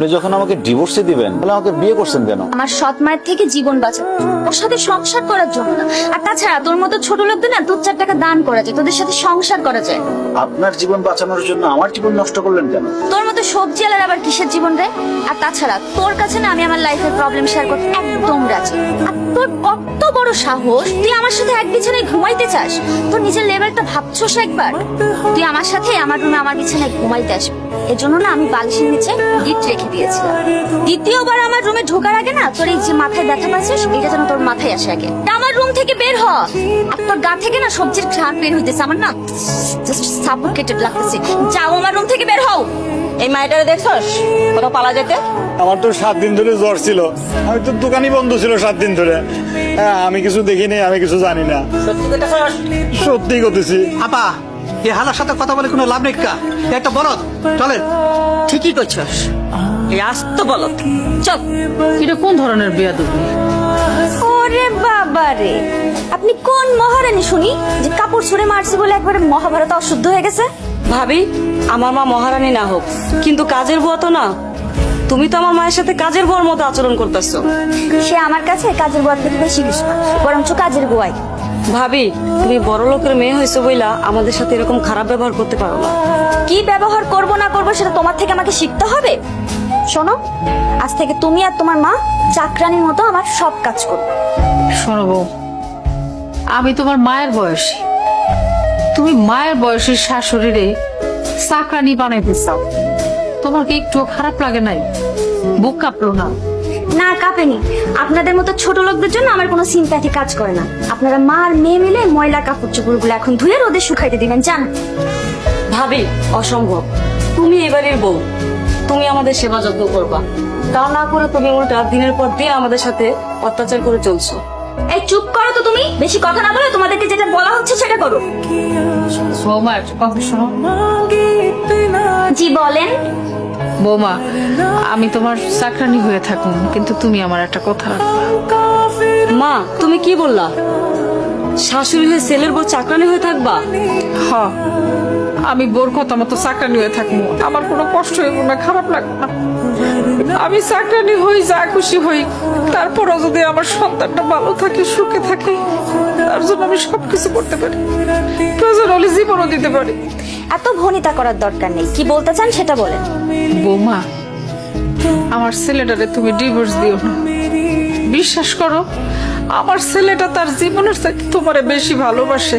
আপনি যখন আমাকে ডিভোর্সে দিবেন তাহলে আমাকে বিয়ে করছেন কেন? আমার সৎ মায়ের থেকে জীবন বাঁচা, ওর সাথে সংসার করার জন্য না। আর তাছাড়া তোর মতো ছোট লোকদের না 2-4 টাকা দান করা যায়, তোদের সাথে সংসার করা যায়। আপনার জীবন বাঁচানোর জন্য আমার জীবন নষ্ট করলেন কেন? তোর মতো সবজি আলার আবার কিসের জীবন রে? আর তাছাড়া তোর কাছে না আমি আমার লাইফের প্রবলেম শেয়ার করতে একদম রাজি। আর তোর কত বড় সাহস, তুই আমার সাথে এক বিছানায় ঘুমাইতে চাস? তোর নিজের লেভেলটা ভাবছোস একবার? তুই আমার সাথে আমার রুমে আমার বিছানায় ঘুমাইতে আসবি, এজন্য না আমি বালিশের নিচে গিফট রেখে দিয়েছিলাম। দ্বিতীয়বার আমার রুমে ঢোকার আগে না তোর এই যে মাথায় ব্যথা পাচ্ছিস, এটা যেন তোর মাথায় আসে আগে। আমার রুম থেকে বের হ। আর তোর গা থেকে না সবজির ঘ্রাণ বের হইতেছে, আমার না জাস্ট সাফোকেটেড লাগতেছে। যাও আমার রুম থেকে বের হও। এই মাইটারে দেখছস কোথাও পালা যেতে? আমার তো 7 দিন ধরে জ্বর ছিল, আমি তো দোকানই বন্ধ ছিল 7 দিন ধরে। হ্যাঁ, আমি কিছু দেখিনি, আমি কিছু জানি না। সত্যি কইতাছস? সত্যি করতেছি। আপা, এই হালার সাথে কথা বলে কোনো লাভ নেই কা? একটা বলদ চলেন। ঠিকই কইছস, এই আস্ত বলত। চল। এটা কোন ধরনের বেয়াদবি? ওরে বাবা রে, আপনি কোন মহারানী শুনি যে কাপড় ছুঁড়ে মারছে বলে একবারে মহাভারত অশুদ্ধ হয়ে গেছে? ভাবি, আমার মা মহারানী না হোক, কিন্তু কাজের বুয়া তো না। তুমি তো আমার মায়ের সাথে কাজের বুয়ার মতো আচরণ করতেছো। সে আমার কাছে কাজের বুয়ার থেকে বেশি কিছু না, বরঞ্চ কাজের বুয়াই। ভাবি, তুমি বড় লোকের মেয়ে হয়েছো বইলা আমাদের সাথে এরকম খারাপ ব্যবহার করতে পারো না। কি ব্যবহার করব না করব সেটা তোমার থেকে আমাকে শিখতে হবে। শোনো, আজ থেকে তুমি আর তোমার মা চাকরানির মতো আমার সব কাজ করবে। শোনো বউ, আমি তোমার মায়ের বয়সী, তুমি মায়ের বয়সের শাশুড়িরে চাকরানি বানাইতে চাও, তোমার কি একটু খারাপ লাগে নাই? বুক কাঁপলো না? না, কাঁপেনি। আপনাদের মতো ছোট লোকদের জন্য আমার কোনো সিম্প্যাথি কাজ করে না। আপনারা মা আর মেয়ে মিলে ময়লা কাপড় চোপড়গুলো এখন ধুয়ে রোদে শুকাইতে দিবেন, জান? ভাবি, অসম্ভব। তুমি এবারের বউ, তুমি আমাদের সেবা যত্ন করবা, তা না করে তুমি উল্টা দিনের পর দিন আমাদের সাথে অত্যাচার করে চলছো। এই চুপ করো তো, তুমি বেশি কথা না বলে তোমাদেরকে যেটা বলা হচ্ছে সেটা করো। বৌমা, একটা কথা শোনো। জি বলেন। বৌমা, আমি তোমার চাকরানি হয়ে থাকুন, কিন্তু তুমি আমার একটা কথা রাখবা। মা, তুমি কি বললা? শাশুড়ি হয়ে ছেলের বউ চাকরানি হয়ে থাকবা? হ, আমি বোর কথা মতো চাকরানি হয়ে থাকবো, আমার কোনো কষ্ট হইব না, খারাপ লাগবে না। আমি চাকরানি হই, যা খুশি হই, তারপরও যদি আমার সন্তানটা ভালো থাকে, সুখে থাকে, তার জন্য আমি সবকিছু করতে পারি, প্রয়োজন হলে জীবনও দিতে পারি। এত ভনিতা করার দরকার নেই, কি বলতে চান সেটা বলেন। বৌমা, আমার ছেলেটারে তুমি ডিভোর্স দিও না। বিশ্বাস করো, আমার ছেলেটা তার জীবনের চাইতে তোমারে বেশি ভালোবাসে।